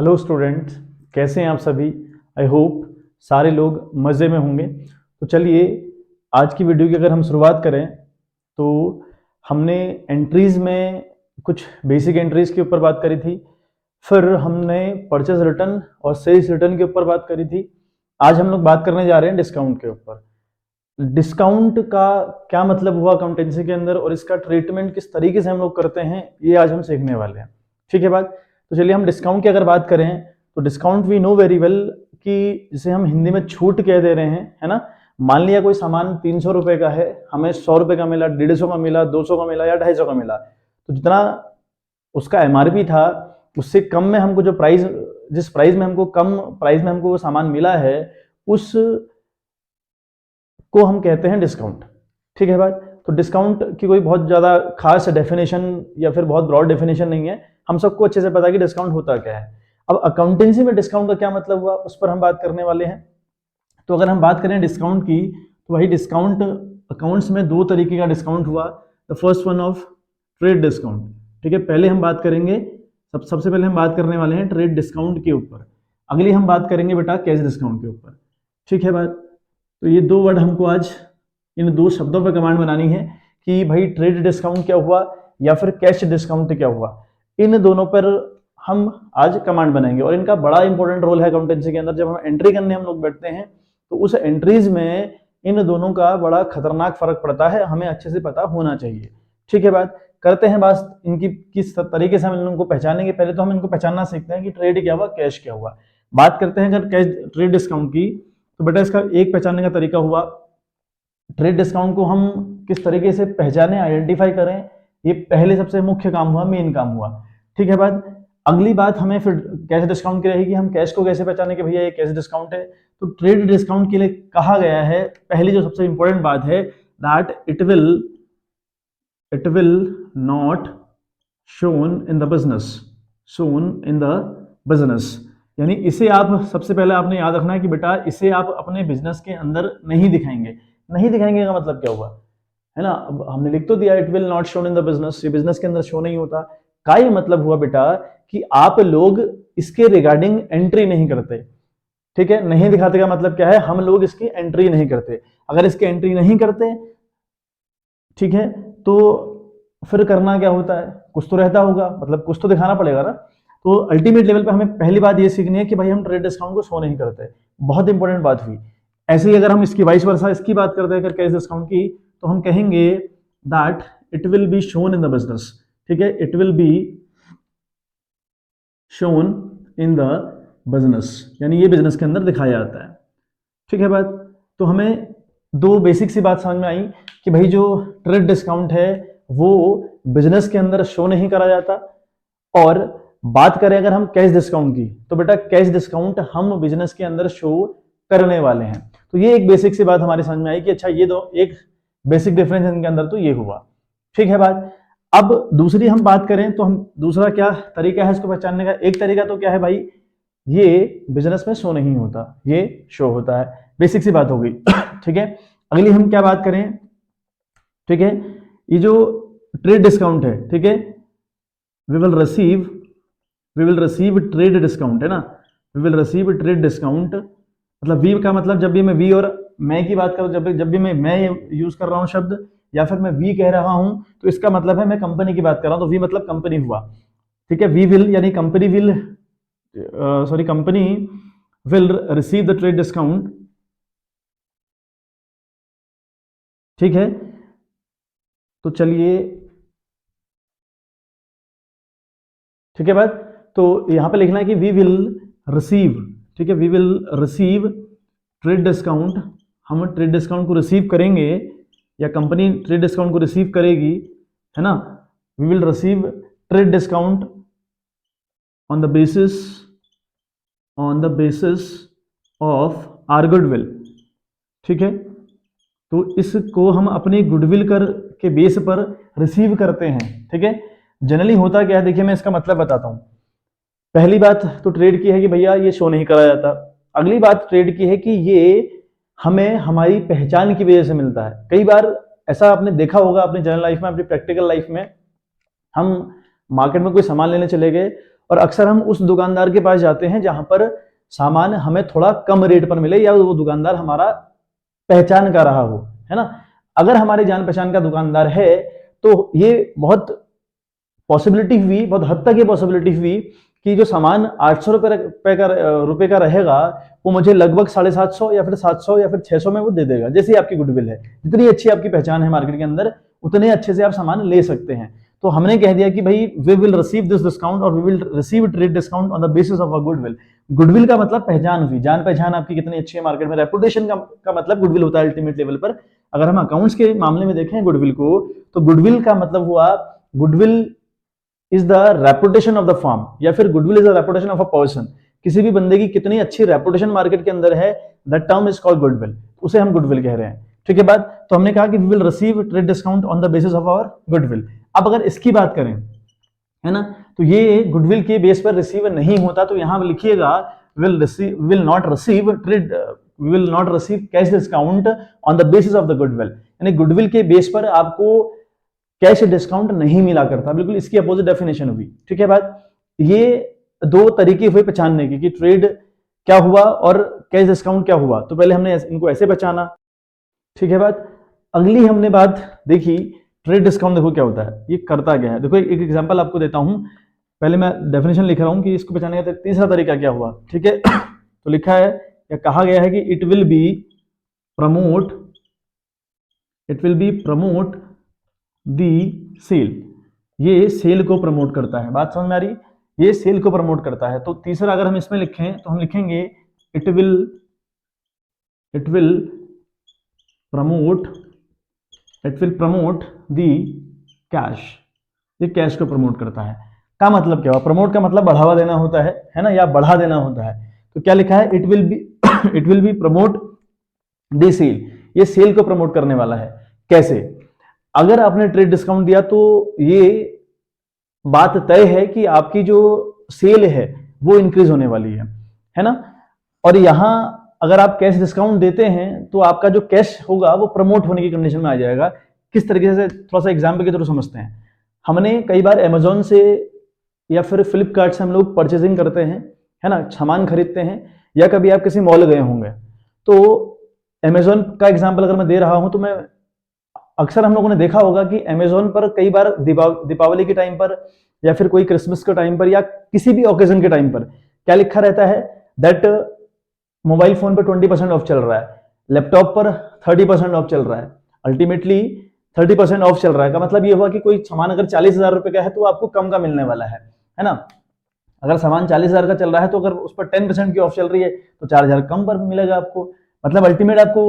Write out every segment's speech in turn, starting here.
Hello students, कैसे हैं आप सभी। आई होप सारे लोग मज़े में होंगे। तो चलिए आज की वीडियो की अगर हम शुरुआत करें तो हमने एंट्रीज में कुछ बेसिक एंट्रीज के ऊपर बात करी थी, फिर हमने परचेज रिटर्न और सेल्स रिटर्न के ऊपर बात करी थी। आज हम लोग बात करने जा रहे हैं डिस्काउंट के ऊपर। डिस्काउंट का क्या मतलब हुआ अकाउंटेंसी के अंदर और इसका ट्रीटमेंट किस तरीके से हम लोग करते हैं, ये आज हम सीखने वाले हैं। ठीक है बात। तो चलिए हम डिस्काउंट की अगर बात करें तो discount we know very well कि जिसे हम हिंदी में छूट कह दे रहे हैं, है ना। मान लिया कोई सामान 300 रुपए का है, हमें 100 रुपए का मिला, 150 का मिला, 200 का मिला या 250 का मिला, तो जितना उसका एमआरपी था उससे कम में हमको जो प्राइस, जिस प्राइस में हमको कम प्राइस में हमको वो सामान मिला है, उस को हम कहते हैं डिस्काउंट। ठीक है बात। तो डिस्काउंट की कोई बहुत ज़्यादा खास डेफिनेशन या फिर बहुत ब्रॉड डेफिनेशन नहीं है, हम सबको अच्छे से पता है कि डिस्काउंट होता क्या है। अब अकाउंटेंसी में डिस्काउंट का क्या मतलब हुआ उस पर हम बात करने वाले हैं। तो अगर हम बात करें डिस्काउंट की तो वही डिस्काउंट अकाउंट्स में दो तरीके का डिस्काउंट हुआ। The first one of trade discount. ठीक है, पहले हम बात करेंगे सबसे पहले हम बात करने वाले हैं ट्रेड डिस्काउंट के ऊपर, अगली हम बात करेंगे बेटा कैश डिस्काउंट के ऊपर। ठीक है बात। तो ये दो वर्ड हमको आज इन दो शब्दों पर कमांड बनानी है कि भाई ट्रेड डिस्काउंट क्या हुआ या फिर कैश डिस्काउंट क्या हुआ। इन दोनों पर हम आज कमांड बनाएंगे और इनका बड़ा इंपॉर्टेंट रोल है अकाउंटेंसी के अंदर। जब हम एंट्री करने हम लोग बैठते हैं तो उस एंट्रीज में इन दोनों का बड़ा खतरनाक फर्क पड़ता है, हमें अच्छे से पता होना चाहिए। ठीक है बात। करते हैं बात इनकी किस तरीके से हम इनको पहचानेंगे। पहले तो हम इनको पहचानना सीखते हैं कि ट्रेड क्या हुआ, कैश क्या हुआ। बात करते हैं अगर कैश ट्रेड डिस्काउंट की, तो बेटा इसका एक पहचानने का तरीका हुआ, ट्रेड डिस्काउंट को हम किस तरीके से पहचाने, आइडेंटिफाई करें, ये पहले सबसे मुख्य काम हुआ, मेन काम हुआ। ठीक है बात। अगली बात हमें फिर कैश डिस्काउंट की रहेगी, हम कैश को कैसे पहचाने कि भैया ये कैश डिस्काउंट है। तो ट्रेड डिस्काउंट के लिए कहा गया है, पहली जो सबसे इंपॉर्टेंट बात है, that it will not shown in the business. यानी इसे आप सबसे पहले आपने याद रखना है कि बेटा इसे आप अपने बिजनेस के अंदर नहीं दिखाएंगे। नहीं दिखाएंगे का मतलब क्या हुआ, है ना। अब हमने लिख तो दिया it will not shown in the business, ये बिजनेस के अंदर शो नहीं होता। का ये मतलब हुआ बेटा कि आप लोग इसके रिगार्डिंग एंट्री नहीं करते। ठीक है, नहीं दिखाते का मतलब क्या है, हम लोग इसकी एंट्री नहीं करते। अगर इसकी एंट्री नहीं करते, ठीक है, तो फिर करना क्या होता है, कुछ तो रहता होगा, मतलब कुछ तो दिखाना पड़ेगा ना। तो अल्टीमेट लेवल पे हमें पहली बात ये सीखनी है कि भाई हम ट्रेड डिस्काउंट को शो नहीं करते। बहुत इंपॉर्टेंट बात हुई। ऐसे ही अगर हम इसकी वाइस वर्सा इसकी बात करते हैं कैश डिस्काउंट की, तो हम कहेंगे that it will be shown in the business. ठीक है, it will be shown in the business, यानी ये बिजनेस के अंदर दिखाया जाता है। ठीक है बात। तो हमें दो बेसिक सी बात समझ में आई कि भाई जो ट्रेड डिस्काउंट है वो बिजनेस के अंदर शो नहीं करा जाता। और बात करें अगर हम कैश डिस्काउंट की, तो बेटा कैश डिस्काउंट हम बिजनेस के अंदर शो करने वाले हैं। तो ये एक बेसिक सी बात हमारी समझ में आई कि अच्छा ये दो एक बेसिक डिफरेंस इनके अंदर तो ये हुआ। ठीक है बात। अब दूसरी हम बात करें तो हम दूसरा क्या तरीका है इसको पहचानने का। एक तरीका तो क्या है भाई, ये बिजनेस में शो नहीं होता, ये शो होता है। बेसिक सी बात हो गई। ठीक है, अगली हम क्या बात करें। ठीक है, ये जो ट्रेड डिस्काउंट है, ठीक है, we will receive trade discount, है ना। We will receive trade discount, मतलब वी का मतलब जब भी मैं वी और मैं की बात करूं, जब भी मैं यूज कर रहा हूं शब्द, या फिर मैं वी कह रहा हूं, तो इसका मतलब है मैं कंपनी की बात कर रहा हूं, तो वी मतलब कंपनी हुआ। ठीक है, वी विल यानी company will company will receive the trade discount. ठीक है, तो चलिए, ठीक है बात। तो यहां पे लिखना है कि वी विल रिसीव, ठीक है, we will receive trade discount, हम ट्रेड डिस्काउंट को रिसीव करेंगे या कंपनी ट्रेड डिस्काउंट को रिसीव करेगी, है ना। We will receive trade discount on the basis of our goodwill. ठीक है, तो इसको हम अपनी गुडविल कर के बेस पर रिसीव करते हैं। ठीक है, जनरली होता क्या है, देखिए मैं इसका मतलब बताता हूं। पहली बात तो ट्रेड की है कि भैया ये शो नहीं करा जाता। अगली बात ट्रेड की है कि ये हमें हमारी पहचान की वजह से मिलता है। कई बार ऐसा आपने देखा होगा अपनी जनरल लाइफ में, अपनी प्रैक्टिकल लाइफ में, हम मार्केट में कोई सामान लेने चले गए और अक्सर हम उस दुकानदार के पास जाते हैं जहां पर सामान हमें थोड़ा कम रेट पर मिले या वो दुकानदार हमारा पहचान का रहा हो, है ना। अगर हमारे जान पहचान का दुकानदार है तो ये बहुत पॉसिबिलिटी हुई, बहुत हद तक ये पॉसिबिलिटी हुई कि जो सामान 800 रुपए का रहेगा वो मुझे लगभग 750 या फिर 700 या फिर 600 में वो दे देगा। जैसे आपकी गुडविल है, जितनी अच्छी आपकी पहचान है मार्केट के अंदर, उतने अच्छे से आप सामान ले सकते हैं। तो हमने कह दिया कि भाई we will receive this discount और we will receive trade discount on the basis of a goodwill. Goodwill का मतलब पहचान हुई, जान पहचान आपकी कितनी अच्छी है मार्केट में। रेपुटेशन का मतलब गुडविल होता है अल्टीमेट लेवल पर। अगर हम अकाउंट्स के मामले में देखें गुडविल को, तो गुडविल का मतलब हुआ, goodwill is the reputation of the firm, या फिर goodwill is the reputation of a person. किसी भी बंदे की कितनी अच्छी रेपुटेशन मार्केट के अंदर है, that term is called goodwill, उसे हम गुडविल कह रहे हैं। ठीक है बात। तो हमने कहा कि we will receive trade discount on the basis of our goodwill. अब अगर इसकी बात करें, है ना, तो ये गुडविल के बेस पर रिसीव नहीं होता, तो यहां लिखिएगा will not receive cash discount on the basis of the goodwill. यानी गुडविल के बेस पर आपको कैश डिस्काउंट नहीं मिला करता, बिल्कुल इसकी अपोजिट डेफिनेशन हुई। ठीक है बात। ये दो तरीके हुए पहचानने की कि ट्रेड क्या हुआ और कैश डिस्काउंट क्या हुआ। तो पहले हमने इनको ऐसे पहचाना। ठीक है बात। अगली हमने बात देखी ट्रेड डिस्काउंट। देखो क्या होता है, ये करता क्या है। देखो एक एग्जांपल आपको देता हूं, पहले मैं डेफिनेशन लिख रहा हूं कि इसको पहचानने का तीसरा तरीका क्या हुआ। ठीक है। तो लिखा है या कहा गया है कि it will be promote the sale. ये सेल को प्रमोट करता है। बात समझ में आ रही? ये सेल को प्रमोट करता है। तो तीसरा अगर हम इसमें लिखें तो हम लिखेंगे it will promote the cash. ये कैश को प्रमोट करता है। का मतलब क्या हुआ? प्रमोट का मतलब बढ़ावा देना होता है ना, या बढ़ा देना होता है। तो क्या लिखा है? It will be promote the sale. ये सेल को प्रमोट करने वाला है। कैसे? अगर आपने ट्रेड डिस्काउंट दिया तो ये बात तय है कि आपकी जो सेल है वो इंक्रीज होने वाली है ना। और यहां अगर आप कैश डिस्काउंट देते हैं तो आपका जो कैश होगा वो प्रमोट होने की कंडीशन में आ जाएगा। किस तरीके से, थोड़ा सा एग्जाम्पल के थ्रू समझते हैं। हमने कई बार अमेजोन से या फिर फ्लिपकार्ट से हम लोग परचेजिंग करते हैं, है ना, सामान खरीदते हैं, या कभी आप किसी मॉल गए होंगे। तो अमेजोन का एग्जाम्पल अगर मैं दे रहा हूं तो मैं अक्सर हम लोगों ने देखा होगा कि अमेजोन पर कई बार दीपावली के टाइम पर या फिर कोई क्रिसमस के टाइम पर या किसी भी ओकेजन के टाइम पर क्या लिखा रहता है, दैट मोबाइल फोन पर 20% ऑफ चल रहा है, लैपटॉप पर 30% ऑफ चल रहा है। अल्टीमेटली 30% ऑफ चल रहा है का मतलब ये हुआ कि कोई सामान अगर 40,000 रुपए का है तो आपको कम का मिलने वाला है ना। अगर सामान 40,000 का चल रहा है तो अगर उस पर 10% की ऑफ चल रही है तो 4,000 कम पर मिलेगा आपको। मतलब अल्टीमेट आपको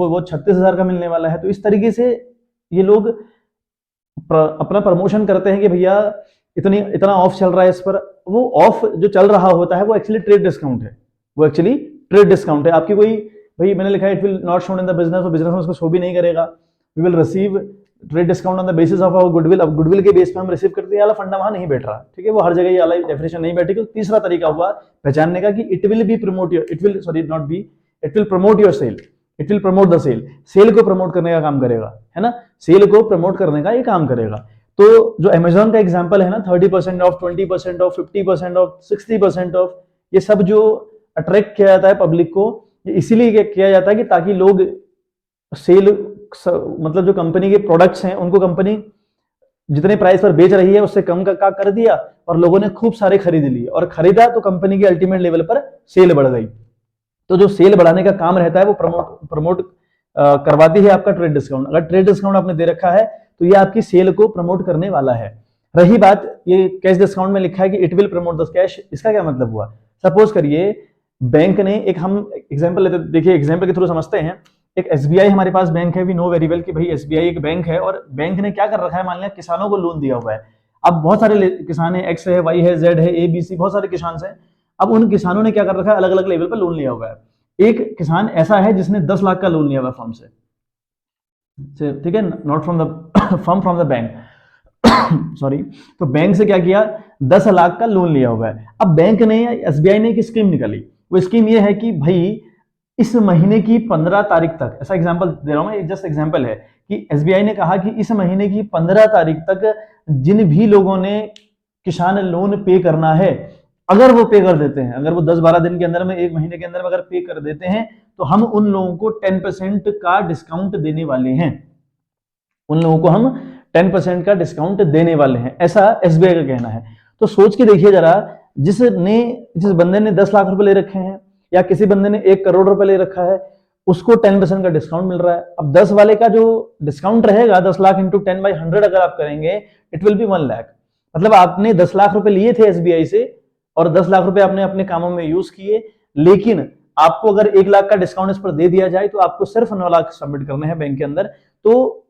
वो 36,000 का मिलने वाला है। तो इस तरीके से ये लोग अपना प्रमोशन करते हैं कि भैया इतना ऑफ चल रहा है इस पर। वो ऑफ जो चल रहा होता है वो एक्चुअली ट्रेड डिस्काउंट है। आपकी कोई, भाई मैंने लिखा है it will not shown in the business, और बिजनेस में उसको शो भी नहीं करेगा। We will receive trade discount on the basis of our goodwill. अब गुडविल के बेस पे हम रिसीव करते हैं, वाला फंडा वहां नहीं बैठ रहा। ठीक है, वो हर जगह ये वाला डेफिनेशन नहीं बैठेगी। तो तीसरा तरीका हुआ पहचानने का कि it will promote the sale. Sale को प्रमोट करने का काम करेगा, है ना, सेल को प्रमोट करने का ये काम करेगा। तो जो अमेजोन का एग्जांपल है ना, 30% ऑफ, 20% ऑफ, 50% ऑफ, 60% ऑफ, ये सब जो अट्रैक्ट किया जाता है पब्लिक को, ये इसीलिए किया जाता है कि ताकि लोग सेल, मतलब जो कंपनी के प्रोडक्ट्स हैं उनको कंपनी जितने प्राइस पर बेच रही है उससे कम का कर दिया, और लोगों ने खूब सारे खरीद लिए, और खरीदा तो कंपनी के अल्टीमेट लेवल पर सेल बढ़ गई। तो जो सेल बढ़ाने का काम रहता है वो प्रमोट करवाती है आपका ट्रेड डिस्काउंट। अगर ट्रेड डिस्काउंट आपने दे रखा है तो ये आपकी सेल को प्रमोट करने वाला है। रही बात ये कैश डिस्काउंट में लिखा है कि it will promote the cash, इसका क्या मतलब हुआ? सपोज करिए बैंक ने एक, हम एग्जांपल लेते, देखिए एग्जांपल के थ्रू समझते हैं। एक एसबीआई हमारे पास बैंक है, वी नो वेरी वेल कि भाई एसबीआई एक बैंक है, और बैंक ने क्या कर रखा है, मान लिया किसानों को लोन दिया हुआ है। अब बहुत सारे किसान है, एक्स है, वाई है, जेड है, ABC, बहुत सारे किसान हैं। अब उन किसानों ने क्या कर रखा है, अलग अलग लेवल पर लोन लिया हुआ है। एक किसान ऐसा है जिसने 10 लाख का लोन लिया हुआ फर्म से, ठीक है, not from the firm, from the bank, sorry. तो बैंक से क्या किया, 10 लाख का लोन लिया हुआ है। अब बैंक ने, एसबीआई ने एक स्कीम निकाली। वो स्कीम ये है कि भाई इस महीने की 15 तारीख तक, ऐसा एग्जांपल दे रहा हूं मैं, जस्ट एग्जांपल है कि एसबीआई ने कहा कि इस महीने की 15 तारीख तक जिन भी लोगों ने किसान लोन पे करना है, अगर वो पे कर देते हैं, अगर वो 10-12 दिन के अंदर में, 1 महीने के अंदर में अगर पे कर देते हैं, तो हम उन लोगों को 10% का डिस्काउंट देने वाले हैं। उन लोगों को हम 10% का डिस्काउंट देने वाले हैं, ऐसा एसबीआई का कहना है। तो सोच के देखिए जरा, जिस बंदे ने 10 लाख रुपए ले रखे हैं, या किसी बंदे ने 1 करोड़ रुपए ले रखा है, उसको 10% का डिस्काउंट मिल रहा है। अब 10 वाले का जो डिस्काउंट रहेगा, 10 लाख इंटू 10/100 अगर आप करेंगे, इट विल बी 1 लाख। मतलब आपने 10 लाख रुपए लिए थे एसबीआई से, और 10 लाख रुपए आपने अपने कामों में यूज किए, लेकिन आपको अगर 1 लाख का डिस्काउंट इस पर दे दिया जाए, तो आपको सिर्फ 9 लाख सबमिट करने हैं बैंक के अंदर। तो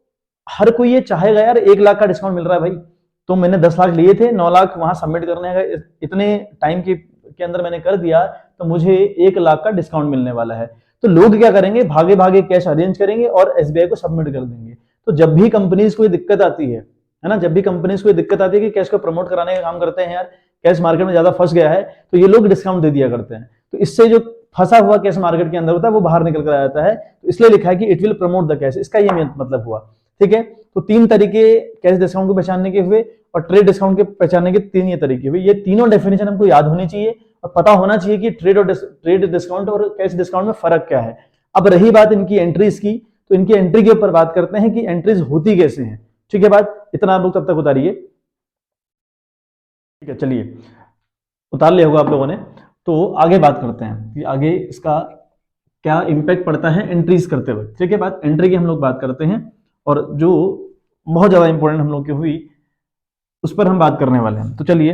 हर कोई ये चाहेगा यार, 1 लाख का डिस्काउंट मिल रहा है भाई, तो मैंने 10 लाख लिए थे, 9 लाख वहां सबमिट करने हैं, इतने टाइम के अंदर मैंने कर दिया, तो मुझे 1 लाख का डिस्काउंट मिलने वाला है। तो लोग क्या करेंगे, भागे भागे कैश अरेंज करेंगे और एसबीआई को सबमिट कर देंगे। तो जब भी कंपनीज को दिक्कत आती है ना, जब भी कंपनीज को दिक्कत आती है कि कैश को प्रमोट कराने का काम करते हैं, यार कैश मार्केट में ज्यादा फंस गया है, तो ये लोग डिस्काउंट दे दिया करते हैं। तो इससे जो फंसा हुआ कैश मार्केट के अंदर होता है, वो बाहर निकल कर आ जाता है। तो इसलिए लिखा है कि it will promote the cash, इसका ये मतलब हुआ। ठीक है, तो 3 तरीके कैश डिस्काउंट को पहचानने के हुए, और ट्रेड डिस्काउंट के पहचानने के 3 ये तरीके हुए। ये तीनों डेफिनेशन हमको याद होनी चाहिए, और पता होना चाहिए कि ट्रेड डिस्काउंट और कैश डिस्काउंट में फर्क क्या है। अब रही बात इनकी एंट्रीज की, तो इनकी एंट्री के ऊपर बात करते हैं कि एंट्रीज होती कैसे हैं। ठीक है, बात इतना आप लोग तब तक उतारिए। ठीक है, चलिए उतार लिया होगा आप लोगों ने, तो आगे बात करते हैं कि आगे इसका क्या इंपैक्ट पड़ता है एंट्रीज करते हुए। ठीक है, बात एंट्री की हम लोग बात करते हैं, और जो बहुत ज्यादा इंपॉर्टेंट हम लोग की हुई, उस पर हम बात करने वाले हैं। तो चलिए,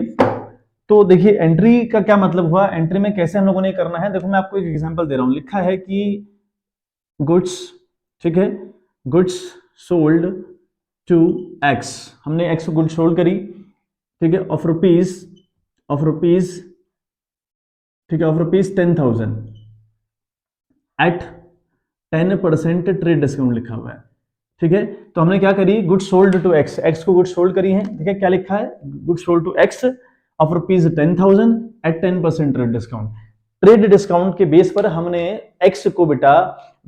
तो देखिए एंट्री का क्या मतलब हुआ, एंट्री में कैसे हम लोगों ने करना है। देखो मैं आपको एक एग्जांपल दे रहा हूं, लिखा है कि गुड्स, ठीक है, गुड्स सोल्ड टू एक्स, हमने एक्स गुड सोल्ड करी, ठीक है, ऑफ रुपीज, ठीक है, of rupees 10,000 at 10% trade discount लिखा हुआ है। ठीक है, तो हमने क्या करी, good sold to X, X को गुड सोल्ड करी है। ठीक है, क्या लिखा है, good sold to X of rupees 10,000 at 10% trade discount. Trade discount के बेस पर हमने एक्स को बेटा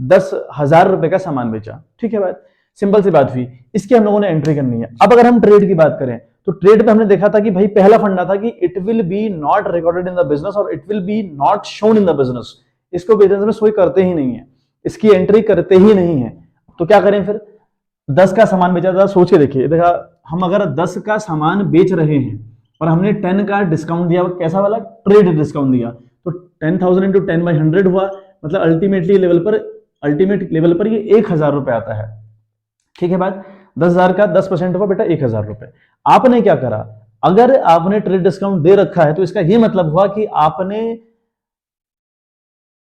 10,000 रुपए का सामान बेचा। ठीक है, बात सिंपल सी बात हुई, इसकी हम लोगों ने एंट्री करनी है। अब अगर हम ट्रेड की बात करें, तो ट्रेड पे हमने देखा था कि भाई पहला फंडा था कि it will be not recorded in the business और it will be not shown in the business. इसको बिजनेस में कोई करते ही नहीं है, इसकी एंट्री करते ही नहीं है। तो क्या करें फिर, 10 का सामान बेचा था, सोच के देखिए, देखा हम अगर 10 का सामान बेच रहे हैं और हमने 10 का डिस्काउंट दिया, कैसा वाला, ट्रेड डिस्काउंट दिया, तो 10,000 इंटू 10/100 हुआ, मतलब अल्टीमेट लेवल पर ये 1,000 रुपए आता है। ठीक है, बात 10,000 का 10% हुआ बेटा 1,000 रुपए। आपने क्या करा, अगर आपने ट्रेड डिस्काउंट दे रखा है, तो इसका यह मतलब हुआ कि आपने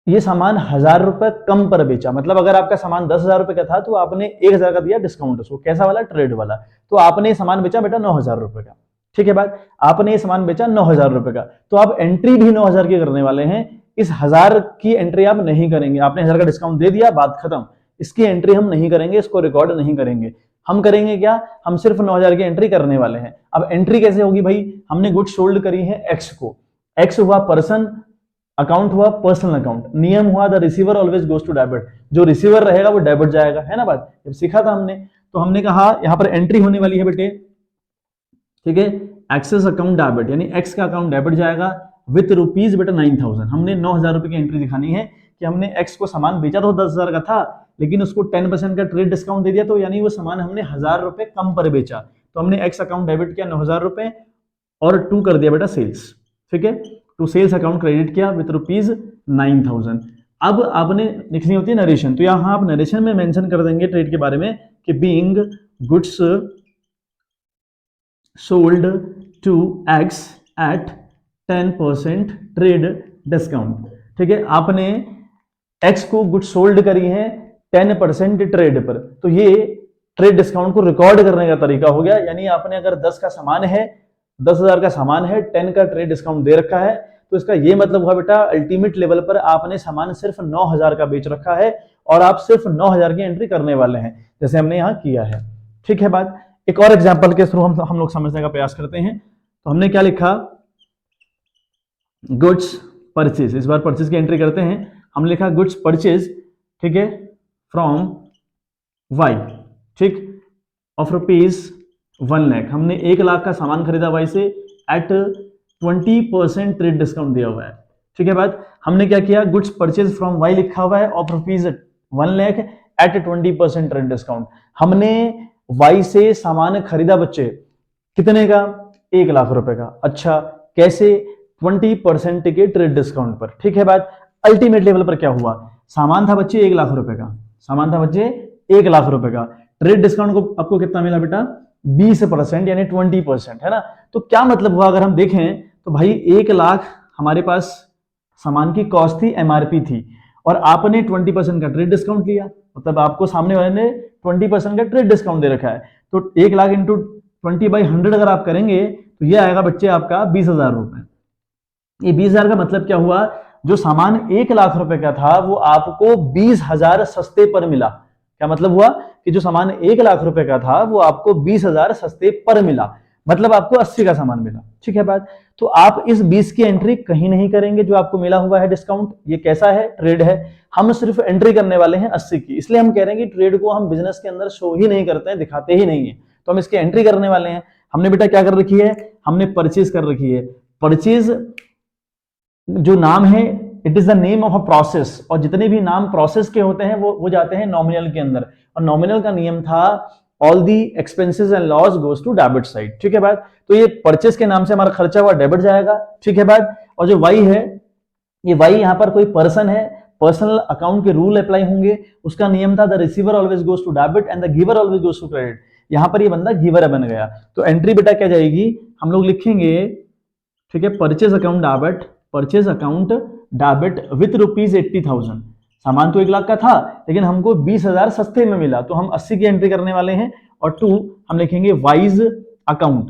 ये सामान 1,000 रुपए कम पर बेचा। मतलब अगर आपका सामान 10,000 रुपए का था, तो आपने 1,000 का दिया डिस्काउंट उसको, कैसा वाला, ट्रेड वाला। तो आपने ये सामान बेचा बेटा 9,000 रुपए का। ठीक है, बात आपने ये सामान बेचा 9,000 रुपए का, तो आप एंट्री भी 9,000 की करने वाले हैं। इस 1,000 की एंट्री आप नहीं करेंगे, आपने 1,000 का डिस्काउंट दे दिया, बात खत्म। इसकी एंट्री हम नहीं करेंगे, इसको रिकॉर्ड नहीं करेंगे। हम करेंगे क्या, हम सिर्फ 9,000 की एंट्री करने वाले हैं। अब एंट्री कैसे होगी भाई, हमने गुड्स सोल्ड करी है एक्स को, एक्स हुआ पर्सन, अकाउंट हुआ पर्सनल अकाउंट, नियम हुआ the receiver always goes to debit, जो रिसीवर रहेगा वो डेबिट जाएगा, है ना बात, जब सीखा था हमने। तो हमने कहा यहां पर एंट्री होने वाली है बेटे, ठीक है, एक्सेस अकाउंट डेबिट, यानी एक्स का अकाउंट डेबिट जाएगा विथ रुपीज बेटा 9,000। हमने 9,000 रुपए की एंट्री दिखानी है कि हमने एक्स को सामान बेचा तो 10,000 का था, लेकिन उसको 10% का ट्रेड डिस्काउंट दे दिया, तो यानी वो सामान हमने 1,000 रुपए कम पर बेचा। तो हमने एक्स अकाउंट डेबिट किया 9,000 रुपए और 2 कर दिया बेटा सेल्स। ठीक है, तो सेल्स अकाउंट क्रेडिट किया विथ रुपीज 9,000। अब आपने लिखनी होती है नरेशन, तो यहां आप नरेशन में मेंशन कर देंगे ट्रेड के बारे में कि being goods sold to X at 10% trade discount. ठीक है, आपने एक्स को गुड्स सोल्ड करी है 10% ट्रेड पर, तो ये ट्रेड डिस्काउंट को रिकॉर्ड करने का तरीका हो गया। यानी आपने अगर 10 का सामान है, 10,000 का सामान है, 10 का ट्रेड डिस्काउंट दे रखा है, तो इसका ये मतलब हुआ बेटा अल्टीमेट लेवल पर आपने सामान सिर्फ 9,000 का बेच रखा है और आप सिर्फ 9,000 की एंट्री करने वाले हैं, जैसे हमने यहां किया है। ठीक है, बात एक और एग्जांपल के थ्रू हम लोग समझने का प्रयास करते हैं। तो हमने क्या लिखा, गुड्स परचेज, इस बार परचेज की एंट्री करते हैं। हमने लिखा गुड्स परचेज, ठीक है, फ्रॉम वाई, ठीक, ऑफ रुपीज 1 लाख। हमने 1 लाख का सामान खरीदा वाई से, एट 20% ट्रेड डिस्काउंट दिया हुआ है। ठीक है बात, हमने क्या किया, गुड्स परचेज फ्रॉम वाई लिखा हुआ है of rupees 1 lakh at 20% trade discount. हमने वाई से सामान खरीदा बच्चे, कितने का, 1 लाख रुपए का। अच्छा कैसे, 20% के ट्रेड डिस्काउंट पर। ठीक है बात, अल्टीमेट लेवल पर क्या हुआ, सामान था बच्चे 1 लाख रुपए का, सामान था बच्चे 1 लाख रुपए का, ट्रेड डिस्काउंट को आपको कितना मिला बेटा, 20% यानी 20%, है ना। तो क्या मतलब हुआ, अगर हम देखें तो भाई 1 लाख हमारे पास सामान की कॉस्ट थी, एमआरपी थी, और आपने 20% का ट्रेड डिस्काउंट लिया, मतलब आपको सामने वाले ने 20% का ट्रेड डिस्काउंट दे रखा है। तो 1 लाख इंटू 20/100 अगर आप करेंगे तो ये आएगा बच्चे आपका 20,000 रुपए। ये 20,000 का मतलब क्या हुआ, जो सामान 1 लाख रुपए का था वो आपको 20,000 सस्ते पर मिला। क्या मतलब हुआ कि जो सामान 1 लाख रुपए का था वो आपको 20,000 सस्ते पर मिला, मतलब आपको 80 का सामान मिला। ठीक है बात, तो आप इस 20 की एंट्री कहीं नहीं करेंगे जो आपको मिला हुआ है डिस्काउंट। ये कैसा है, ट्रेड है, हम सिर्फ एंट्री करने वाले हैं 80 की। इसलिए हम कह रहे हैं कि ट्रेड को हम बिजनेस के अंदर शो ही नहीं करते हैं, दिखाते ही नहीं है, तो हम इसकी एंट्री करने वाले हैं। हमने बेटा क्या कर रखी है, हमने परचेज कर रखी है। परचेज जो नाम है, it is the name of a process, और जितने भी नाम प्रोसेस के होते हैं वो जाते हैं नॉमिनल के अंदर, और नॉमिनल का नियम था all the expenses and loss goes to debit side. ठीक है बात, तो ये परचेस के नाम से हमारा खर्चा हुआ डेबिट जाएगा। ठीक है बात, और जो वाई है, ये वाई यहां पर कोई पर्सन है, पर्सनल अकाउंट के रूल अप्लाई होंगे, उसका नियम था the receiver always goes to debit and the giver always goes to credit. यहां पर ये बंदा गिवर बन गया, तो एंट्री बेटा क्या जाएगी, हम लोग लिखेंगे, ठीक है, purchase account debit, purchase account debit with ₹80,000। सामान तो 1 लाख का था लेकिन हमको 20,000 सस्ते में मिला, तो हम 80 की एंट्री करने वाले हैं। और 2 हम लिखेंगे वाइज अकाउंट,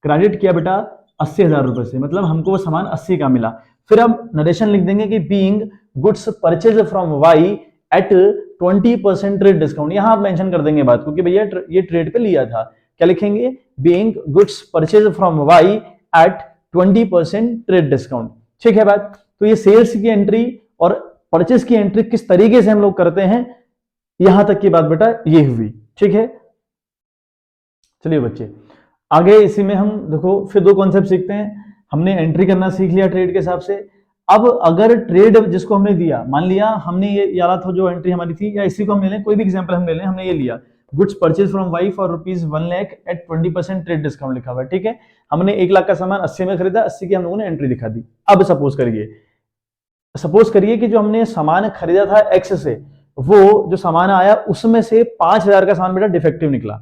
क्रेडिट किया बेटा 80,000 रुपए से, मतलब हमको वो सामान 80 का मिला। फिर हम नरेशन लिख देंगे कि being goods purchase from Y at 20% trade discount. यहां आप मेंशन कर देंगे बात, क्योंकि भैया ये ट्रेड पे लिया था। क्या लिखेंगे, being goods purchase from Y at 20% trade discount. ठीक है बात, तो ये सेल्स की एंट्री और परचेस की एंट्री किस तरीके से हम लोग करते हैं, यहां तक की बात बेटा ये हुई। ठीक है, चलिए बच्चे आगे इसी में हम देखो फिर 2 कॉन्सेप्ट सीखते हैं। हमने एंट्री करना सीख लिया ट्रेड के हिसाब से। अब अगर ट्रेड जिसको हमने दिया, मान लिया हमने ये याद था जो एंट्री हमारी थी, या इसी को हम ले लें, कोई भी एग्जांपल हम ले लें, हमने ये लिया goods purchase from Y for ₹1 lakh at 20% trade discount लिखा हुआ है। ठीक है, हमने 1 लाख का सामान 80 में खरीदा, 80 की हम लोगों ने एंट्री दिखा दी। अब सपोज करिए कि जो हमने सामान खरीदा था एक्स से, वो जो सामान आया उसमें से 5,000 का सामान बेटा डिफेक्टिव निकला।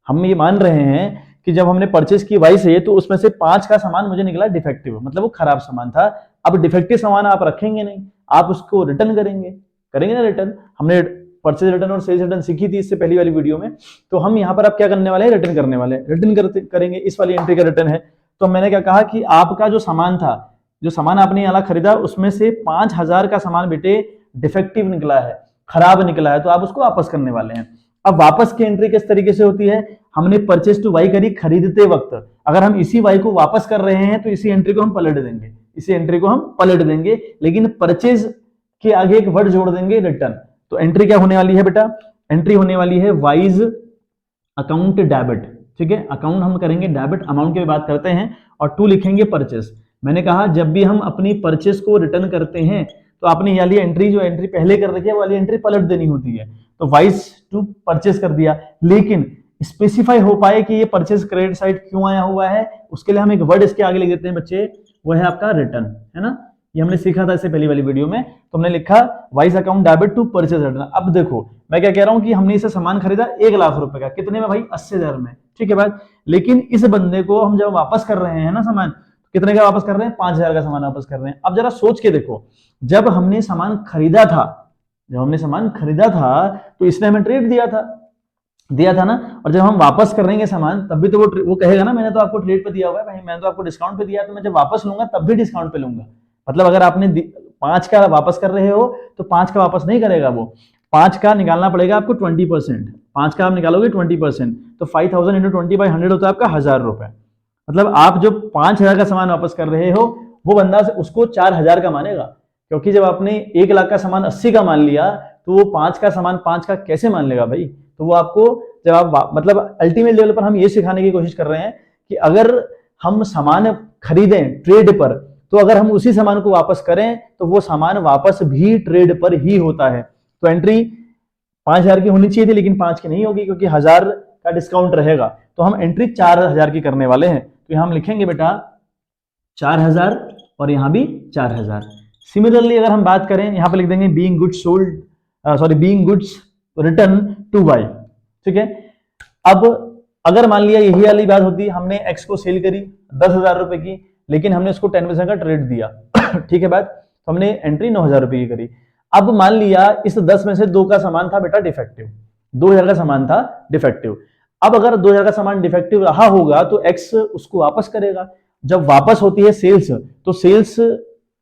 हम ये मान रहे हैं कि जब हमने परचेज की वाई से तो उसमें से 5 का सामान मुझे निकला डिफेक्टिव, मतलब वो खराब सामान था। अब डिफेक्टिव सामान आप रखेंगे नहीं, आप उसको रिटर्न करेंगे ना रिटर्न। हमने परचेज रिटर्न और सेल्स रिटर्न सीखी थी इससे पहली वाली वीडियो में, तो हम यहाँ पर आप क्या करने वाले हैं, रिटर्न करने वाले हैं। रिटर्न करेंगे, इस वाली एंट्री का रिटर्न है। तो मैंने क्या कहा कि आपका जो सामान था, जो सामान आपने यहाँ खरीदा, उसमें से 5,000 का सामान बेटे डिफेक्टिव निकला है, खराब निकला है, तो आप उसको वापस करने वाले हैं। अब वापस की एंट्री किस तरीके से होती है, हमने परचेज टू वाई करी खरीदते वक्त, अगर हम इसी वाई को वापस कर रहे हैं तो इसी एंट्री को हम पलट देंगे, लेकिन परचेज के आगे एक वर्ड जोड़ देंगे रिटर्न। तो एंट्री क्या होने वाली है बेटा, एंट्री होने वाली है वाइज अकाउंट डेबिट। ठीक है, अकाउंट हम करेंगे डेबिट, अमाउंट की बात करते हैं, और 2 लिखेंगे परचेज। मैंने कहा जब भी हम अपनी परचेज को रिटर्न करते हैं तो आपने ये वाली एंट्री, जो एंट्री पहले कर रखी है वाली एंट्री पलट देनी होती है। तो वाइज टू परचेज कर दिया, लेकिन स्पेसिफाई हो पाए कि ये परचेज क्रेडिट साइड क्यों आया हुआ है, उसके लिए हम एक वर्ड इसके आगे लिख देते हैं बच्चे, वो है आपका रिटर्न, है ना। ये हमने सीखा था इससे पहली वाली वीडियो में, तो हमने लिखा Y's account debit to purchase return. अब देखो मैं क्या कह रहा हूं कि हमने इसे सामान खरीदा 1 लाख रुपए का, कितने में भाई, 80,000 में। ठीक है बात, लेकिन इस बंदे को हम जब वापस कर रहे हैं ना सामान, कितने का वापस कर रहे हैं, 5,000 का सामान वापस कर रहे हैं। अब जरा सोच के देखो, जब हमने सामान खरीदा था तो इसने हमें ट्रेड दिया था ना, और जब हम वापस कर रहे हैं सामान तब भी तो वो कहेगा ना मैंने तो आपको ट्रेड पे दिया हुआ है भाई, मैंने तो आपको डिस्काउंट पे दिया, तो मैं जब वापस लूंगा तब भी डिस्काउंट पे लूंगा। मतलब अगर आपने 5 का वापस कर रहे हो तो 5 का वापस नहीं करेगा वो, 5 का निकालना पड़ेगा आपको 20%, 5 का आप निकालोगे 20%, तो 5,000 इंटू 20/100 होता है आपका 1,000 रुपए। मतलब आप जो 5,000 का सामान वापस कर रहे हो वो बंदा उसको 4,000 का मानेगा, क्योंकि जब आपने 1 लाख का सामान 80 का मान लिया तो वो 5 का सामान 5 का कैसे मान लेगा भाई। तो वो आपको जब आप मतलब अल्टीमेट लेवल पर हम ये सिखाने की कोशिश कर रहे हैं कि अगर हम सामान खरीदें ट्रेड पर, तो अगर हम उसी सामान को वापस करें तो वो सामान वापस भी ट्रेड पर ही होता है। तो एंट्री 5,000 की होनी चाहिए थी, लेकिन 5 की नहीं होगी क्योंकि 1,000 का डिस्काउंट रहेगा। तो हम एंट्री 4,000 की करने वाले हैं। तो यहां हम लिखेंगे बेटा 4,000 और यहां भी 4,000। सिमिलरली अगर हम बात करें, यहां पे लिख देंगे being goods sold, being goods return to Y. ठीक है, अब अगर मान लिया यही वाली बात होती, हमने एक्स को सेल करी 10,000 रुपए की, लेकिन हमने उसको 10% का ट्रेड दिया ठीक है बात, तो हमने एंट्री 9,000 रुपए की करी। अब मान लिया इस 10 में से 2 का सामान था बेटा डिफेक्टिव, 2,000 का सामान था डिफेक्टिव। अब अगर 2,000 का सामान डिफेक्टिव रहा होगा तो एक्स उसको वापस करेगा। जब वापस होती है सेल्स, तो सेल्स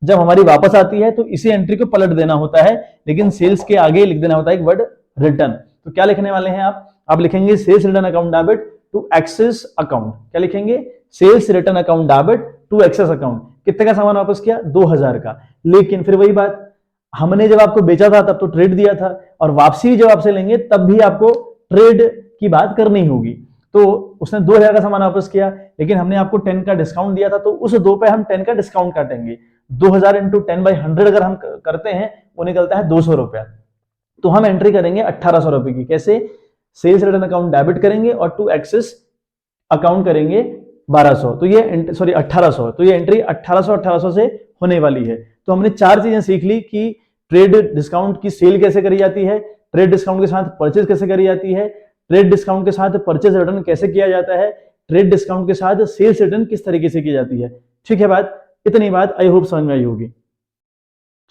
जब हमारी वापस आती है तो इसी एंट्री को पलट देना होता है, लेकिन सेल्स के आगे लिख देना होता है एक वर्ड रिटर्न। तो क्या लिखने वाले हैं आप लिखेंगे sales return account debit to X's account. क्या लिखेंगे? Sales return account debit to X's account. कितने का सामान वापस किया? 2,000 का। लेकिन फिर वही बात, हमने जब आपको बेचा था तब तो ट्रेड दिया था, और वापसी जब आपसे लेंगे तब भी आपको ट्रेड की बात करनी होगी। तो उसने 2,000 का सामान वापस किया, लेकिन हमने आपको 10 का डिस्काउंट दिया था, तो उस 2 पे हम 10 का डिस्काउंट काटेंगे। 2,000 इंटू 10/100 अगर हम करते हैं वो निकलता है 200 रुपया। तो हम एंट्री करेंगे 1,800 रुपए की। कैसे? सेल्स रिटर्न अकाउंट डेबिट करेंगे और टू एक्सेस अकाउंट करेंगे 1200, तो ये 1800, तो ये एंट्री 1800 से होने वाली है। तो हमने 4 चीजें सीख ली कि ट्रेड डिस्काउंट की सेल कैसे करी जाती है, ट्रेड डिस्काउंट के साथ परचेज कैसे करी जाती है, ट्रेड डिस्काउंट के साथ परचेज रिटर्न कैसे किया जाता है, ट्रेड डिस्काउंट के साथ सेल्स रिटर्न किस तरीके से की जाती है। ठीक है बात, इतनी बात आई होप समझ में आई होगी।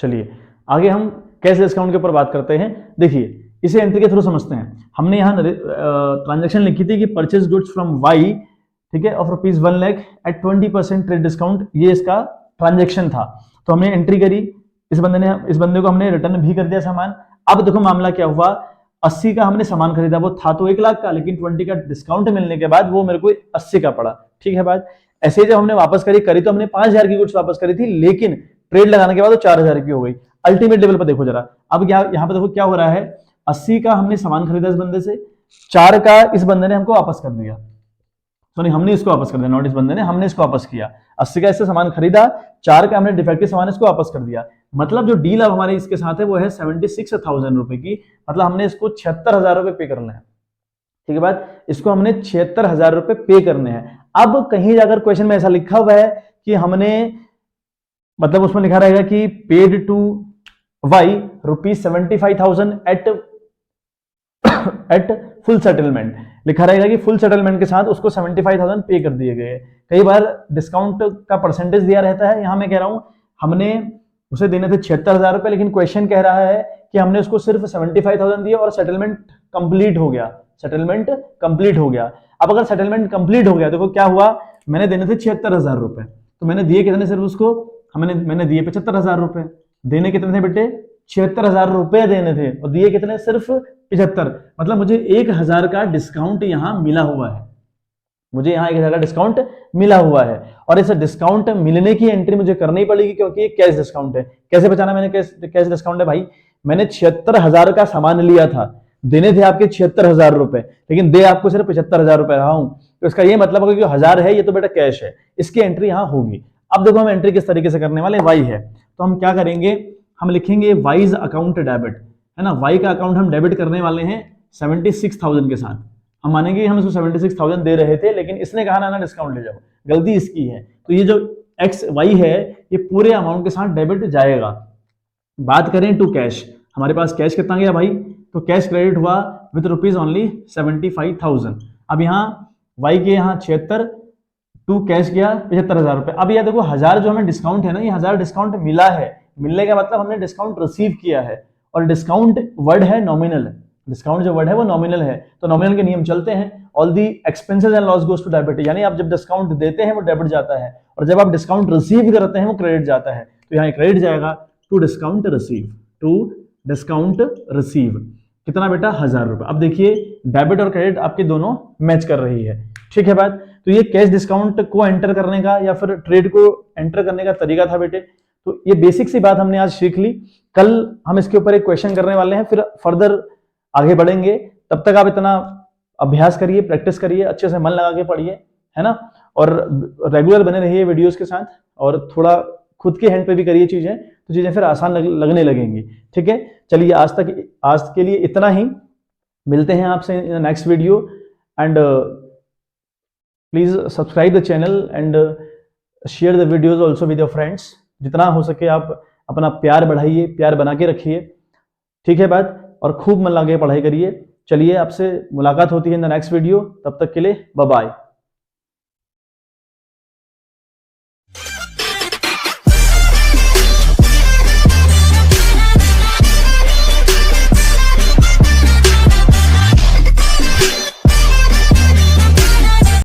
चलिए आगे हम कैश डिस्काउंट के ऊपर बात करते हैं। देखिए इसे एंट्री के थ्रू समझते हैं। हमने यहाँ ट्रांजैक्शन लिखी थी कि परचेज गुड्स फ्रॉम वाई, ठीक है, of ₹1 lakh at 20% trade discount, ये इसका ट्रांजैक्शन था। तो हमने एंट्री करी, इस बंदे को हमने रिटर्न भी कर दिया सामान। अब देखो मामला क्या हुआ, 80 का हमने सामान खरीदा, वो था तो 1 लाख का, लेकिन 20 का डिस्काउंट मिलने के बाद वो मेरे को 80 का पड़ा। ठीक है बात। ऐसे जब हमने वापस करी तो हमने 5,000 की गुड्स वापस करी थी, लेकिन ट्रेड लगाने के बाद वो 4,000 की हो गई। अल्टीमेट लेवल पर देखो जरा, अब यहाँ पे देखो क्या हो रहा है, 80 का हमने सामान खरीदा इस बंदे से, 4 का इस बंदे ने हमको वापस कर दिया। सॉरी, हमने इसको वापस कर दिया, नॉट इस बंदे ने, हमने इसको वापस किया। 80 का इससे सामान खरीदा, 4 का हमने डिफेक्टिव सामान इसको वापस कर दिया। मतलब जो डील अब हमारे इसके साथ है वो है 76,000 रुपए की। मतलब हमने इसको 76,000 रुपए पे करना है। ठीक है बात, इसको हमने 76,000 रुपए पे करने हैं। अब कहीं जाकर क्वेश्चन में ऐसा लिखा हुआ है कि हमने, मतलब उसमें लिखा रहेगा कि paid to Y ₹75,000 at full settlement, लिखा रहेगा कि फुल सेटलमेंट के साथ उसको 75,000 पे कर दिए गए। कई बार डिस्काउंट का परसेंटेज दिया रहता है, यहां मैं कह रहा हूं हमने उसे देने थे 76,000 रुपए, लेकिन क्वेश्चन कह रहा है कि हमने उसको सिर्फ 75,000 दिए और सेटलमेंट कंप्लीट हो गया। सेटलमेंट कंप्लीट हो गया। अब अगर सेटलमेंट कंप्लीट हो गया, देखो क्या हुआ, मैंने देने थे 76,000 रुपए, तो मैंने दिए कितने सिर्फ उसको, मैंने दिए 75,000 रुपए। देने कितने थे बेटे? 76,000 रुपए देने थे, और दिए कितने? सिर्फ 75। मतलब मुझे 1,000 का डिस्काउंट यहां मिला हुआ है, मुझे यहाँ 1,000 का डिस्काउंट मिला हुआ है। और इस डिस्काउंट मिलने की एंट्री मुझे करनी पड़ेगी क्योंकि ये कैश डिस्काउंट है। कैसे बचाना मैंने कैश डिस्काउंट है भाई? मैंने 76,000 का सामान लिया था, देने थे आपके 76,000 रुपए, लेकिन दे आपको सिर्फ 75,000 रुपए रहा हूं, तो इसका ये मतलब होगा कि 1,000 है ये तो बेटा कैश है, इसकी एंट्री यहां होगी। अब देखो हम एंट्री किस तरीके से करने वाले, वाई है, तो हम क्या करेंगे, हम लिखेंगे वाइज अकाउंट डेबिट, है ना, वाई का अकाउंट हम डेबिट करने वाले हैं 76,000 के साथ। हम मानेंगे हम इसको 76,000 दे रहे थे, लेकिन इसने कहा ना डिस्काउंट ले जाओ, गलती इसकी है, तो ये जो एक्स वाई है ये पूरे अमाउंट के साथ डेबिट जाएगा। बात करें टू कैश, हमारे पास कैश कितना गया भाई, तो कैश क्रेडिट हुआ विद रुपीज ओनली 75,000। अब यहाँ वाई के यहाँ 76, टू कैश गया 75,000 रुपए। अब यह देखो 1,000 जो हमें डिस्काउंट है ना, ये 1,000 डिस्काउंट मिला है, मिलने का मतलब हमने डिस्काउंट रिसीव किया है, और डिस्काउंट वर्ड है नॉमिनल, डिस्काउंट जो वर्ड है वो नॉमिनल है, तो नॉमिनल के नियम चलते हैं, all the expenses and loss goes to debit, यानी आप जब डिस्काउंट देते हैं वो डेबिट जाता है, और जब आप डिस्काउंट रिसीव करते हैं वो क्रेडिट जाता है। तो यहाँ क्रेडिट जाएगा to discount receive, to discount receive कितना बेटा? 1,000 रुपए। अब देखिए डेबिट और क्रेडिट आपके दोनों मैच कर रही है। ठीक है बात, तो ये कैश डिस्काउंट को एंटर करने का या फिर ट्रेड को एंटर करने का तरीका था बेटे। तो ये बेसिक सी बात हमने आज सीख ली, कल हम इसके ऊपर एक क्वेश्चन करने वाले हैं, फिर फर्दर आगे बढ़ेंगे। तब तक आप इतना अभ्यास करिए, प्रैक्टिस करिए, अच्छे से मन लगा के पढ़िए, है ना। और रेगुलर बने रहिए वीडियोस के साथ, और थोड़ा खुद के हैंड पे भी करिए चीजें, तो चीजें फिर आसान लगने लगेंगी। ठीक है, चलिए आज के लिए इतना ही। मिलते हैं आपसे next video, and please subscribe the channel and share the videos also with your friends. जितना हो सके आप अपना प्यार बढ़ाइए, प्यार बना के रखिए। ठीक है बात, और खूब मन लगा के पढ़ाई करिए। चलिए, आपसे मुलाकात होती है इन द नेक्स्ट वीडियो, तब तक के लिए बाय बाय।